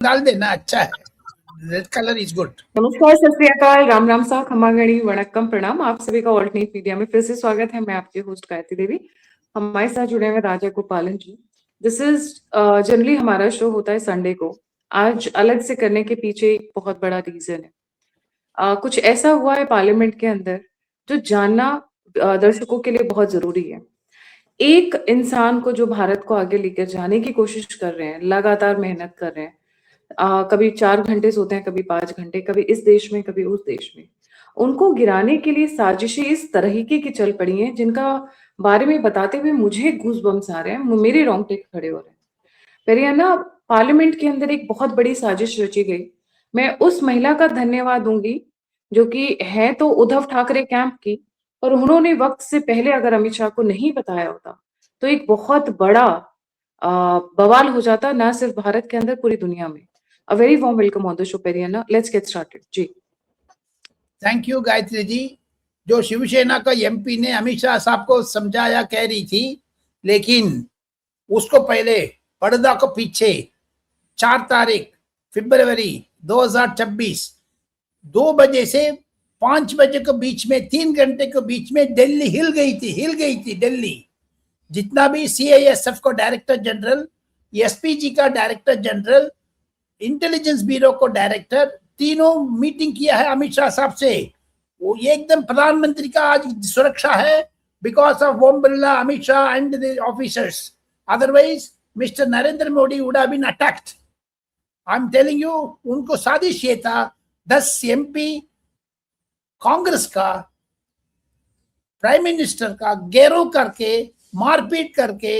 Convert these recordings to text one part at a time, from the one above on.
डाल देना, अच्छा है, रेड कलर इज गुड। नमस्कार, सत श्री अकाल, राम राम सा, खमा गणी, वणक्कम, प्रणाम। आप सभी का ऑल्टरनेट मीडिया में फिर से स्वागत है। मैं आपकी होस्ट गायत्री देवी। हमारे साथ जुड़े हुए राजा गोपालन जी। दिस इज जनरली हमारा शो होता है संडे को। आज अलग से करने के पीछे एक बहुत बड़ा रीजन है। कुछ ऐसा हुआ है पार्लियामेंट के अंदर जो जानना दर्शकों के लिए बहुत जरूरी है। एक इंसान को जो भारत को आगे लेकर जाने की कोशिश कर रहे हैं, लगातार मेहनत कर रहे हैं, कभी 4 घंटे सोते हैं, कभी 5 घंटे, कभी इस देश में, कभी उस देश में, उनको गिराने के लिए साजिशें इस तरीके की चल पड़ी हैं जिनका बारे में बताते हुए मुझे गूज़बम्स आ रहे हैं, मेरे रोंगटे खड़े हो रहे हैं। पेरियाना, पार्लियामेंट के अंदर एक बहुत बड़ी साजिश रची गई। मैं उस महिला का धन्यवाद दूंगी जो कि है तो उद्धव ठाकरे कैंप की, पर उन्होंने वक्त से पहले अगर अमित शाह को नहीं बताया होता तो एक बहुत बड़ा बवाल हो जाता, ना सिर्फ भारत के अंदर, पूरी दुनिया में। A very warm welcome on the show, Periana. Let's get started. जी। Thank you Gayatri ji. जो शिवसेना का एमपी ने अमित शाह साहब को समझाया कह रही थी, लेकिन उसको पहले पर्दा को पीछे 4 तारीख फरवरी 2026 2 बजे से 5 बजे के बीच में 3 घंटे के बीच में दिल्ली हिल गई थी दिल्ली। जितना भी सीआईएसएफ का डायरेक्टर जनरल, एसपीजी का डायरेक्टर जनरल, इंटेलिजेंस ब्यूरो को डायरेक्टर, तीनों मीटिंग किया है अमित शाह साहब से। वो ये एकदम प्रधानमंत्री का आज सुरक्षा है, because of Om Birla, Amit Shah and the officers. Otherwise mister Narendra Modi would have been attacked. I am telling you, उनको साजिश ये था 10 एमपी कांग्रेस का, प्राइम मिनिस्टर का घेराव करके, मारपीट करके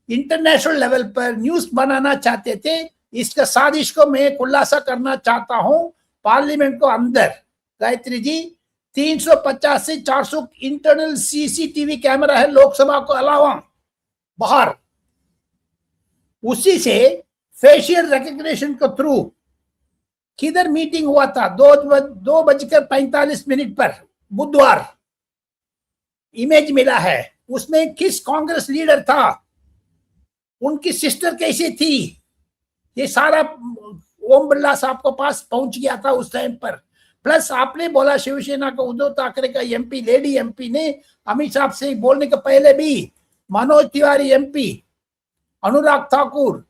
इंटरनेशनल लेवल पर न्यूज बनाना चाहते थे। इसका साजिश को मैं खुलासा करना चाहता हूं पार्लियामेंट को अंदर। गायत्री जी, 350 से 400 इंटरनल सीसीटीवी कैमरा है लोकसभा को अलावा बाहर। उसी से फेशियल रिकग्निशन के थ्रू किधर मीटिंग हुआ था 2:45 पर बुधवार, इमेज मिला है। उसमें किस कांग्रेस लीडर था, उनकी सिस्टर कैसी थी, ये सारा ओम बिरला साहब को पास पहुंच गया था उस टाइम पर। प्लस आपने बोला शिवसेना को उद्धव ठाकरे का एमपी, लेडी एमपी ने अमित शाह से बोलने के पहले भी मनोज तिवारी एमपी, अनुराग ठाकुर,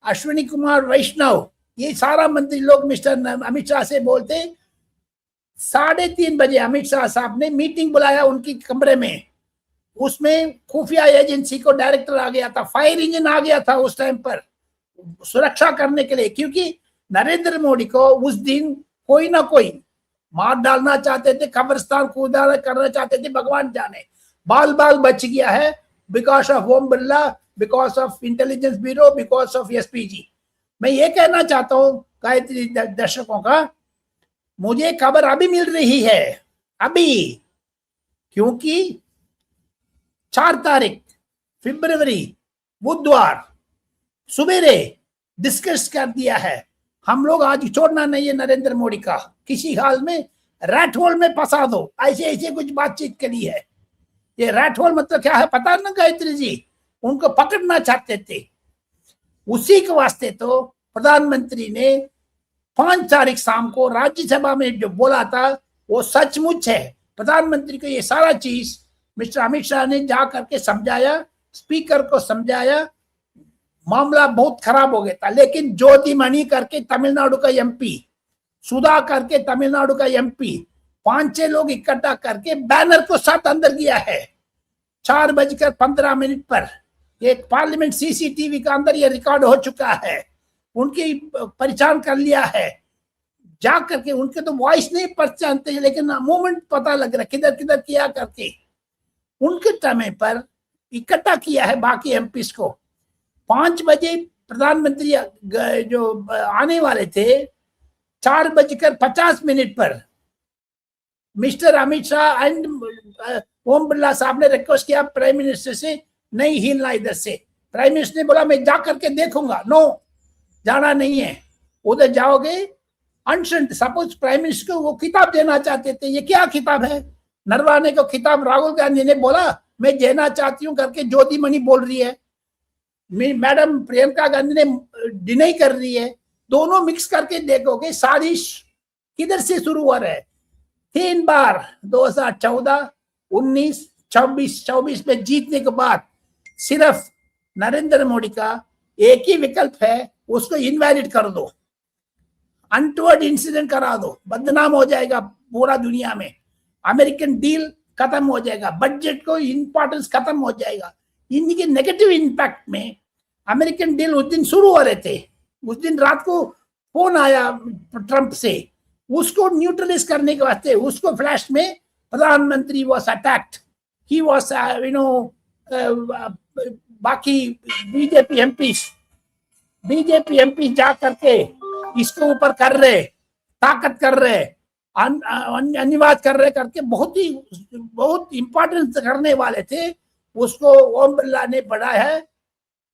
अश्विनी कुमार वैष्णव, ये सारा मंत्री लोग मिस्टर अमित शाह से बोलते। 3:30 बजे अमित शाह साहब ने मीटिंग बुलाया उनकी कमरे में। उसमें खुफिया एजेंसी को डायरेक्टर आ गया था, फायर इंजन आ गया था उस टाइम पर सुरक्षा करने के लिए, क्योंकि नरेंद्र मोदी को उस दिन कोई ना कोई मार डालना चाहते थे, कब्रिस्तान खुदा करना चाहते थे, भगवान जाने। बाल बाल बच गया है, because of Om Birla, because of intelligence bureau, because of SPG. मैं ये कहना चाहता हूँ गायत्री दर्शकों का, मुझे खबर अभी मिल रही है, अभी, क्योंकि 4 तारीख फरवरी बुधवार सुबेरे डिस्कस कर दिया है। हम लोग आज छोड़ना नहीं है नरेंद्र मोदी का, किसी हाल में रैट होल में फंसा दो, ऐसे ऐसे कुछ बातचीत करी है। ये रैट होल मतलब क्या है पता ना गायत्री जी, उनको पकड़ना चाहते थे। उसी के वास्ते तो प्रधानमंत्री ने 5 तारीख शाम को राज्यसभा में जो बोला था वो सचमुच है। प्रधानमंत्री को ये सारा चीज मिस्टर अमित शाह ने जा करके समझाया, स्पीकर को समझाया, मामला बहुत खराब हो गया था। लेकिन ज्योतिमणि करके तमिलनाडु का एमपी, सुधा करके तमिलनाडु का एमपी, 5-6 लोग इकट्ठा करके बैनर को साथ अंदर किया है 4:15 पर। एक पार्लियामेंट सीसीटीवी का अंदर ये रिकॉर्ड हो चुका है, उनकी पहचान कर लिया है। जा करके उनके तो वॉइस नहीं पहचानते, लेकिन मूवमेंट पता लग रहा है किधर किधर किया करके। उनके समय पर इकट्ठा किया है बाकी एमपीस को। 5 बजे प्रधानमंत्री जो आने वाले थे, 4:50 पर मिस्टर अमित शाह एंड ओम बिरला साहब ने रिक्वेस्ट किया प्राइम मिनिस्टर से, नहीं हिलना इधर से। प्राइम मिनिस्टर ने बोला मैं जा करके देखूंगा। नो, जाना नहीं है, उधर जाओगे अनशंट। सपोज प्राइम मिनिस्टर को वो किताब देना चाहते थे, ये क्या किताब है, नरवाने को खिताब राहुल गांधी ने बोला मैं देना चाहती हूँ करके ज्योतिमणि बोल रही है। मैडम प्रियंका गांधी ने डिनाई कर रही है, दोनों मिक्स करके देखोगे साजिश किधर से शुरू हो रहा है। 3 बार 2014, 19, 24 में जीतने के बाद सिर्फ नरेंद्र मोदी का एक ही विकल्प है, उसको इनवैलिड कर दो, अनटवर्ड इंसिडेंट करा दो, बदनाम हो जाएगा पूरा दुनिया में, अमेरिकन डील खत्म हो जाएगा, बजट को इंपॉर्टेंस खत्म हो जाएगा। इनके नेगेटिव इंपैक्ट में अमेरिकन डील उस दिन शुरू हो रहे थे, उस दिन रात को फोन आया ट्रंप से, उसको न्यूट्रलाइज करने के वास्ते, उसको फ्लैश में प्रधानमंत्री वॉज अटैक्ड, ही वॉज बाकी बीजेपी एमपी जा करके इसको ऊपर कर रहे, ताकत कर रहे, अनिवार्य कर रहे करके बहुत इंपॉर्टेंस करने वाले थे, उसको ओम बिरला ने बढ़ा है।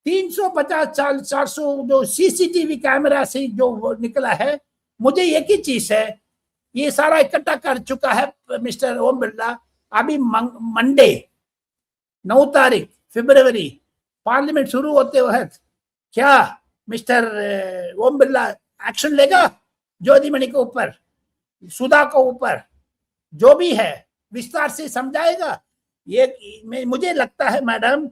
350 400 जो सीसीटीवी कैमरा से जो निकला है, मुझे एक ही चीज है, ये सारा इकट्ठा कर चुका है मिस्टर ओम बिरला। अभी मंडे 9 तारीख फरवरी पार्लियामेंट शुरू होते वक्त क्या मिस्टर ओम बिरला एक्शन लेगा ज्योतिमणि के ऊपर, सुधा को ऊपर, जो भी है विस्तार से समझाएगा? ये मुझे लगता है मैडम,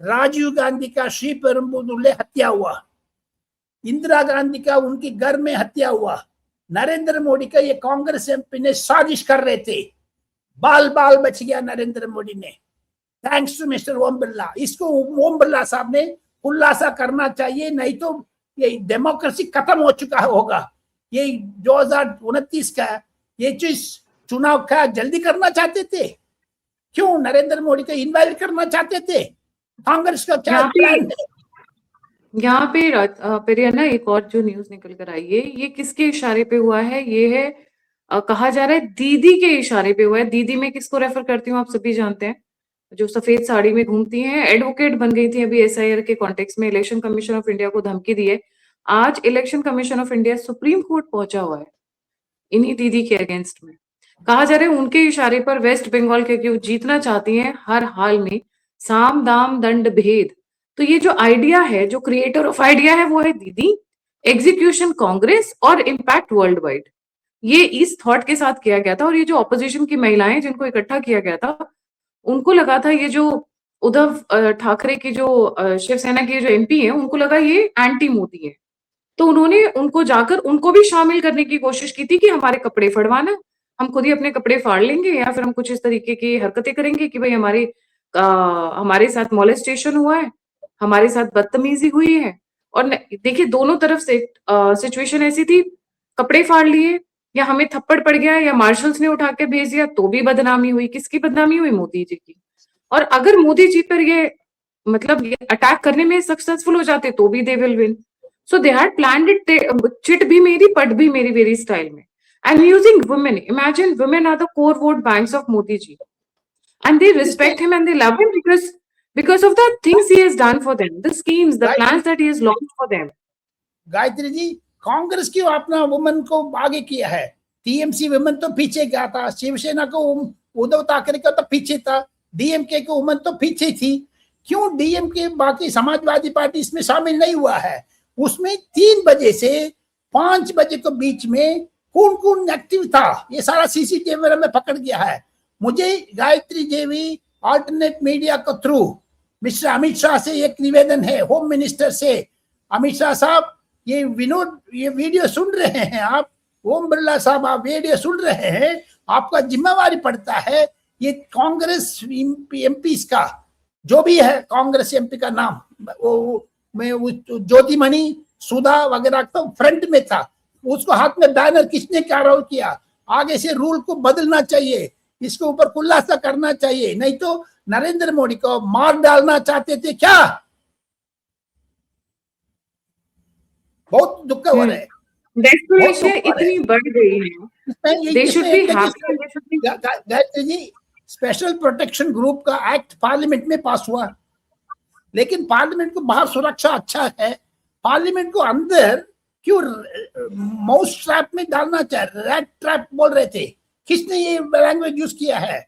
राजीव गांधी का श्रीपेरुम्बदूर हत्या हुआ, इंदिरा गांधी का उनके घर में हत्या हुआ, नरेंद्र मोदी का ये कांग्रेस एमपी ने साजिश कर रहे थे, बाल बाल बच गया नरेंद्र मोदी ने, thanks to mister Om Birla. इसको ओम बिरला साहब ने खुलासा करना चाहिए, नहीं तो ये डेमोक्रेसी खत्म हो चुका होगा। ये 2029 का ये चीज चुनाव का जल्दी करना चाहते थे, क्यों नरेंद्र मोदी को इनवाइट करना चाहते थे? कांग्रेस का क्या प्लान है? यहाँ पे पेरियाना एक और जो न्यूज निकल कर आई है, ये किसके इशारे पे हुआ है? ये है कहा जा रहा है दीदी के इशारे पे हुआ है। दीदी मैं किसको रेफर करती हूँ आप सभी जानते हैं, जो सफेद साड़ी में घूमती हैं, एडवोकेट बन गई थी अभी एसआईआर के कॉन्टेक्स्ट में, इलेक्शन कमीशन ऑफ इंडिया को धमकी दी है। आज election commission of India supreme court पहुंचा हुआ है इन्हीं दीदी के अगेंस्ट में। कहा जा रहा है उनके इशारे पर वेस्ट बंगाल के क्यों जीतना चाहती हैं हर हाल में, साम दाम दंड भेद। तो ये जो आइडिया है, जो क्रिएटर ऑफ आइडिया है वो है दीदी, एग्जीक्यूशन कांग्रेस और इम्पैक्ट वर्ल्ड वाइड। ये इस थॉट के साथ किया गया था। और ये जो ऑपोजिशन की महिलाएं जिनको इकट्ठा किया गया था, उनको लगा था ये जो उद्धव ठाकरे की जो शिवसेना के जो एमपी हैं, उनको लगा ये एंटी मोदी है, तो उन्होंने उनको जाकर उनको भी शामिल करने की कोशिश की थी कि हमारे कपड़े फाड़वाना, हम खुद ही अपने कपड़े फाड़ लेंगे या फिर हम कुछ इस तरीके की हरकतें करेंगे कि भाई हमारे साथ मोलेस्टेशन हुआ है, हमारे साथ बदतमीजी हुई है। और देखिए दोनों तरफ से सिचुएशन ऐसी थी, कपड़े फाड़ लिए या हमें थप्पड़ पड़ गया या मार्शल्स ने उठा के भेज दिया तो भी बदनामी हुई। किसकी बदनामी हुई? मोदी जी की। और अगर मोदी जी पर ये मतलब ये अटैक करने में सक्सेसफुल हो जाते तो भी they will win. So they had planned it, chit bhi meri, pat bhi meri, very style mein. And using women, imagine women are the core vote banks of Modi ji. And they respect him and they love him because of the things he has done for them, the schemes, the plans that he has launched for them. Gayatri ji, Congress क्यों अपना women को आगे किया है? TMC women तो पीछे गया था, शिवसेना को उद्धव ठाकरे का तो पीछे था, डीएमके को वुमेन तो पीछे थी, क्यों डीएमके बाकी समाजवादी पार्टी इसमें शामिल नहीं हुआ है? उसमें 3 बजे से 5 बजे के बीच में कौन कौन एक्टिव था, ये सारा सीसीटीवी में पकड़ गया है। मुझे गायत्री देवी अल्टरनेट मीडिया के थ्रू मिस्टर अमित शाह से एक निवेदन है, होम मिनिस्टर से, अमित शाह साहब ये वीडियो सुन रहे हैं आप, ओम बिरला साहब आप वीडियो सुन रहे हैं, आपका जिम्मेवारी पड़ता है ये कांग्रेस एमपी का जो भी है, कांग्रेस एमपी का नाम वो मैं ज्योतिमणि सुधा वगैरह तो फ्रंट में था, उसको हाथ में बैनर किसने कार्रवाई किया? आगे से रूल को बदलना चाहिए, इसके ऊपर खुलासा करना चाहिए, नहीं तो नरेंद्र मोदी को मार डालना चाहते थे क्या? बहुत दुख हो रहा है, इतनी बढ़ गई है। Gayatri ji, special protection group का एक्ट पार्लियामेंट में पास हुआ, लेकिन पार्लियामेंट को बाहर सुरक्षा अच्छा है, पार्लियामेंट को अंदर क्यों माउस ट्रैप में डालना चाहे, रैट ट्रैप बोल रहे थे, किसने ये लैंग्वेज यूज किया है?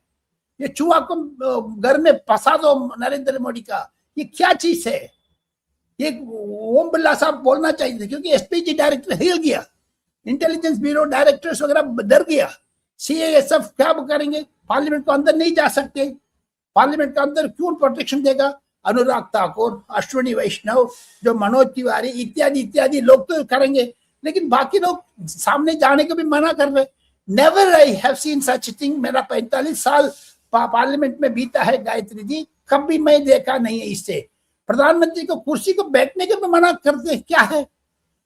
ये चूहा को घर में फंसा दो नरेंद्र मोदी का, ये क्या चीज है? ये ओम बिरला साहब बोलना चाहिए थे, क्योंकि एसपीजी डायरेक्टर हिल गया, इंटेलिजेंस ब्यूरो डायरेक्टर्स वगैरह डर गया। सीएसएफ क्या करेंगे, पार्लियामेंट को अंदर नहीं जा सकते, पार्लियामेंट के अंदर क्यों प्रोटेक्शन देगा? अनुराग ठाकुर, अश्विनी वैष्णव, जो मनोज तिवारी इत्यादि इत्यादि लोग तो करेंगे, लेकिन बाकी लोग सामने जाने को भी मना कर रहे। Never I have seen such thing. मेरा 45 साल पार्लियामेंट में बीता है गायत्री जी, कभी मैं देखा नहीं है इससे। प्रधानमंत्री को कुर्सी को बैठने के भी मना करते, क्या है?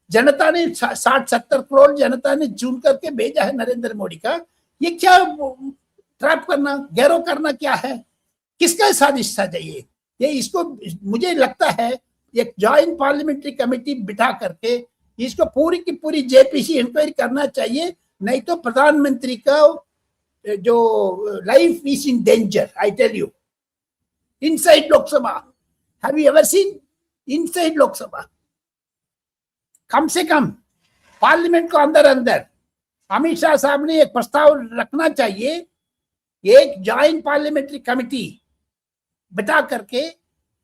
जनता ने 60-70 करोड़ जनता ने चुन करके भेजा है नरेंद्र मोदी का, ये क्या ट्रैप करना, गैरो करना क्या है? किसका साजिश था चाहिए ये? इसको मुझे लगता है एक जॉइंट पार्लियामेंट्री कमेटी बिठा करके इसको पूरी की पूरी जेपीसी इंक्वायरी करना चाहिए, नहीं तो प्रधानमंत्री का जो life is in danger. I tell you, inside Lok Sabha, have you ever seen inside Lok Sabha? कम से कम पार्लियामेंट को अंदर अंदर अमित शाह साहब ने एक प्रस्ताव रखना चाहिए, एक जॉइंट पार्लियामेंट्री कमेटी बिठा करके,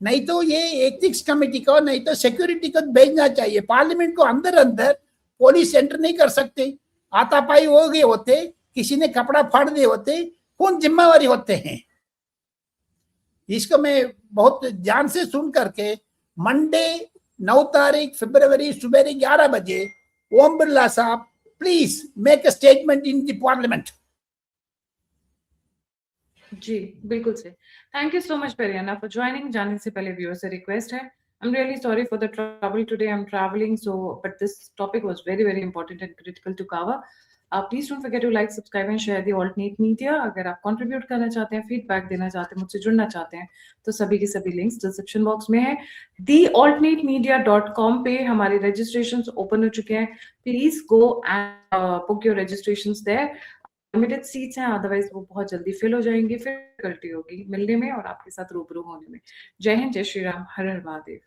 नहीं तो ये एथिक्स कमेटी को, नहीं तो सिक्योरिटी को भेजना चाहिए। पार्लियामेंट को अंदर अंदर पुलिस एंटर नहीं कर सकते, हाथापाई हो गए होते, किसी ने कपड़ा फाड़ दिए होते, कौन जिम्मेवारी होते हैं? इसको मैं बहुत ध्यान से सुन करके मंडे 9 तारीख फरवरी सुबह 11 बजे ओम बिरला साहब please make a statement in the parliament. जी बिल्कुल से। Thank you so much Periana for joining. जाने से पहले व्यूअर से रिक्वेस्ट है, I am really sorry for the trouble today, I am travelling, so but this topic was very very important and critical to cover. Please don't forget to like, subscribe and share the alternate media. अगर आप contribute करना चाहते हैं, feedback देना चाहते हैं, मुझसे जुड़ना चाहते हैं, तो सभी के सभी लिंक्स डिस्क्रिप्शन बॉक्स में है। thealternatemedia.com पे हमारे रजिस्ट्रेशंस ओपन हो चुके हैं, please go and book your registrations there. Limited seats हैं, अदरवाइज वो बहुत जल्दी फिल हो जाएंगे, फिर गलती होगी मिलने में और आपके साथ रूबरू होने में। जय हिंद, जय श्री राम, हर हर महादेव।